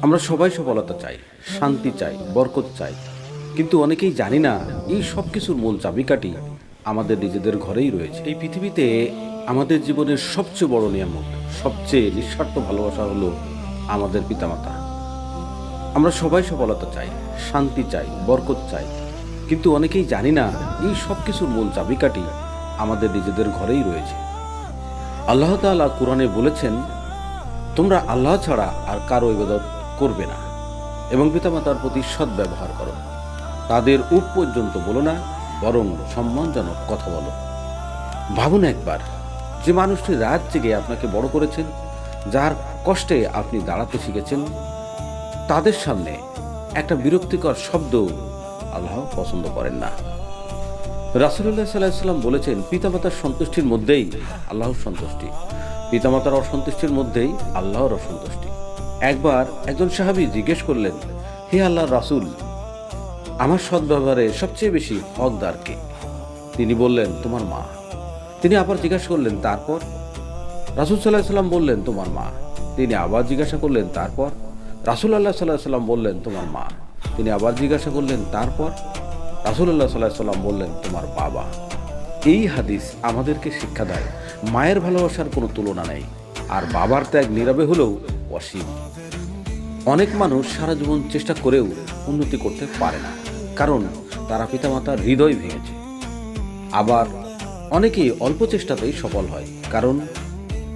আমরা সবাই সফলতা চাই, শান্তি চাই, বরকত চাই, কিন্তু অনেকেই জানি না এই সব কিছুর মূল চাবিকাঠি আমাদের নিজেদের ঘরেই রয়েছে। এই পৃথিবীতে আমাদের জীবনের সবচেয়ে বড় নিয়ামত, সবচেয়ে নিঃস্বার্থ ভালোবাসা হলো আমাদের পিতামাতা। আমরা সবাই সফলতা চাই, শান্তি চাই, বরকত চাই, কিন্তু অনেকেই জানি না এই সব কিছুর মূল চাবিকাঠি আমাদের নিজেদের ঘরেই রয়েছে। আল্লাহ তাআলা কুরআনে বলেছেন, তোমরা আল্লাহ ছাড়া আর কারো ইবাদত করবে না এবং পিতামাতার প্রতি সৎ ব্যবহার করো। তাদের উঠ পর্যন্ত বলো না, বরং সম্মানজনক কথা বলো। ভাবুন একবার, যে মানুষটি রাত জেগে আপনাকে বড় করেছেন, যার কষ্টে আপনি দাঁড়াতে শিখেছেন, তাদের সামনে একটা বিরক্তিকর শব্দ আল্লাহ পছন্দ করেন না। রাসূলুল্লাহ সাল্লাল্লাহু আলাইহি ওয়াসাল্লাম বলেছেন, পিতামাতার সন্তুষ্টির মধ্যেই আল্লাহর সন্তুষ্টি, পিতামাতার অসন্তুষ্টির মধ্যেই আল্লাহর অসন্তুষ্টি। একবার একজন সাহাবী জিজ্ঞেস করলেন, হে আল্লাহর রাসূল, আমার সদ্ব্যবহারে সবচেয়ে বেশি হকদার কে? তিনি বললেন, তোমার মা। তিনি আবার জিজ্ঞাসা করলেন, তারপর? রাসূল সাল্লাল্লাহু আলাইহি ওয়াসাল্লাম বললেন, তোমার মা। তিনি আবার জিজ্ঞাসা করলেন, তারপর? রাসূলুল্লাহ সাল্লাল্লাহু আলাইহি ওয়াসাল্লাম বললেন, তোমার মা। তিনি আবার জিজ্ঞাসা করলেন, তারপর? রাসূলুল্লাহ সাল্লাল্লাহু আলাইহি ওয়াসাল্লাম বললেন, তোমার বাবা। এই হাদিস আমাদেরকে শিক্ষা দেয়, মায়ের ভালোবাসার কোনো তুলনা নেই, আর বাবার ত্যাগ নীরবে হলেও অসীম। অনেক মানুষ সারা জীবন চেষ্টা করেও উন্নতি করতে পারে না, কারণ তারা পিতামাতার হৃদয় ভেঙেছে। আবার অনেকেই অল্প চেষ্টাতেই সফল হয়, কারণ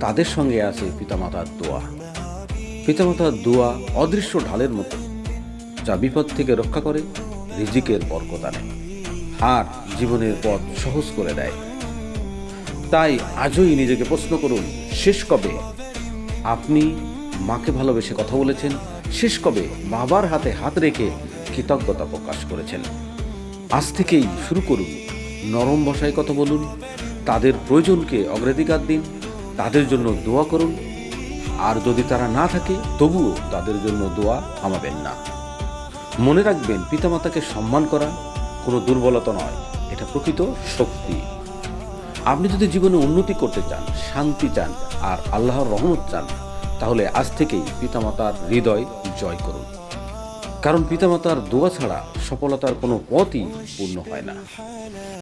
তাদের সঙ্গে আছে পিতামাতার দোয়া। পিতামাতার দোয়া অদৃশ্য ঢালের মতো, যা বিপদ থেকে রক্ষা করে, রিজিকের বরকত আনে, আর জীবনের পথ সহজ করে দেয়। তাই আজই নিজেকে প্রশ্ন করুন, শেষ কবে আপনি মাকে ভালোবেসে কথা বলেছেন? শেষ কবে বাবার হাতে হাত রেখে কৃতজ্ঞতা প্রকাশ করেছেন? আজ থেকেই শুরু করুন, নরম ভাষায় কথা বলুন, তাদের প্রয়োজনকে অগ্রাধিকার দিন, তাদের জন্য দোয়া করুন, আর যদি তারা না থাকে তবুও তাদের জন্য দোয়া থামাবেন না। মনে রাখবেন, পিতামাতাকে সম্মান করা কোনো দুর্বলতা নয়, এটা প্রকৃত শক্তি। আপনি যদি জীবনে উন্নতি করতে চান, শান্তি চান, আর আল্লাহর রহমত চান, তাহলে আজ থেকেই পিতামাতার হৃদয় জয় করুন, কারণ পিতামাতার দোয়া ছাড়া সফলতার কোনো পথই পূর্ণ হয় না।